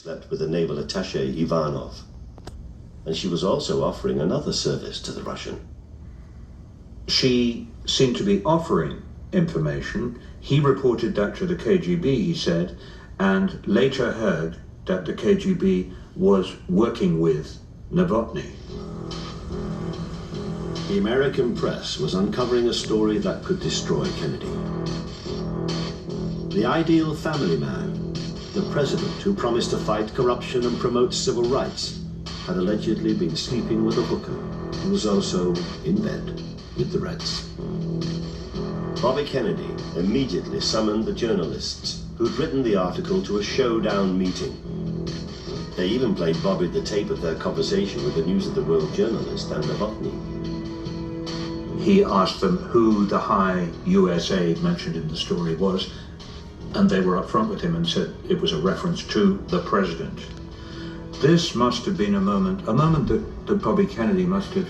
slept with the naval attaché Ivanov, and she was also offering another service to the Russian. She seemed to be offering information. He reported that to the KGB, he said, and later heard that the KGB was working with Novotny. The American press was uncovering a story that could destroy Kennedy. The ideal family man, the president who promised to fight corruption and promote civil rights, had allegedly been sleeping with a hooker who was also in bed with the Reds. Bobby Kennedy immediately summoned the journalists who'd written the article to a showdown meeting. They even played Bobby the tape of their conversation with the News of the World journalist and Novotny. He asked them who the high US aide mentioned in the story was, and they were upfront with him and said it was a reference to the president. This must have been a moment that Bobby Kennedy must have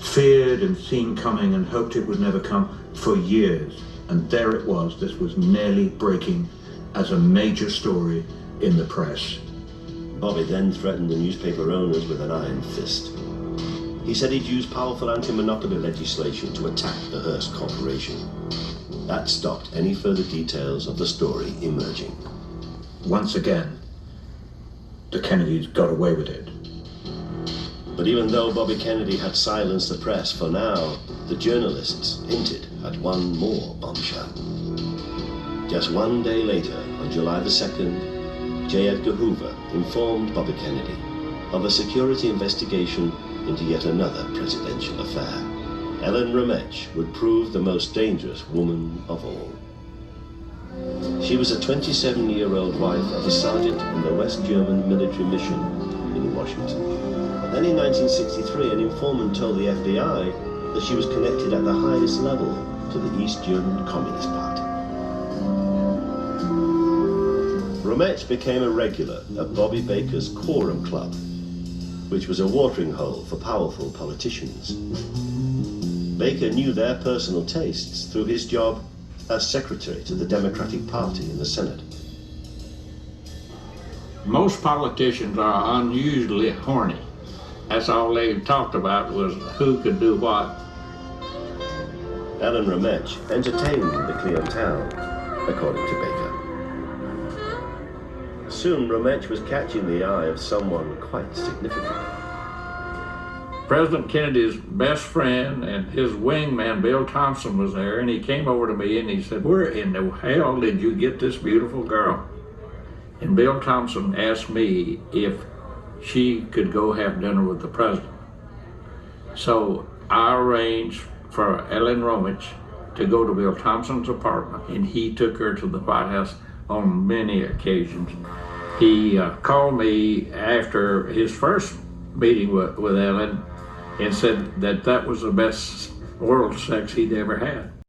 feared and seen coming and hoped it would never come for years. And there it was. This was nearly breaking as a major story in the press. Bobby then threatened the newspaper owners with an iron fist. He said he'd use powerful anti-monopoly legislation to attack the Hearst Corporation. That stopped any further details of the story emerging. Once again, the Kennedys got away with it. But even though Bobby Kennedy had silenced the press for now, the journalists hinted at one more bombshell. Just one day later, on July the 2nd, J. Edgar Hoover informed Bobby Kennedy of a security investigation into yet another presidential affair. Ellen Rometch would prove the most dangerous woman of all. She was a 27-year-old wife of a sergeant in the West German military mission in Washington. Then in 1963, an informant told the FBI that she was connected at the highest level to the East German Communist Party. Rometch became a regular at Bobby Baker's Quorum Club, which was a watering hole for powerful politicians. Baker knew their personal tastes through his job as secretary to the Democratic Party in the Senate. Most politicians are unusually horny. That's all they talked about was who could do what. Ellen Rometch entertained the clientele, according to Baker. Soon Rometch was catching the eye of someone quite significant. President Kennedy's best friend and his wingman, Bill Thompson, was there, and he came over to me and he said, "Where in the hell did you get this beautiful girl?" And Bill Thompson asked me if she could go have dinner with the president. So I arranged for Ellen Rometch to go to Bill Thompson's apartment, and he took her to the White House on many occasions. He called me after his first meeting with Ellen and said that that was the best oral sex he'd ever had.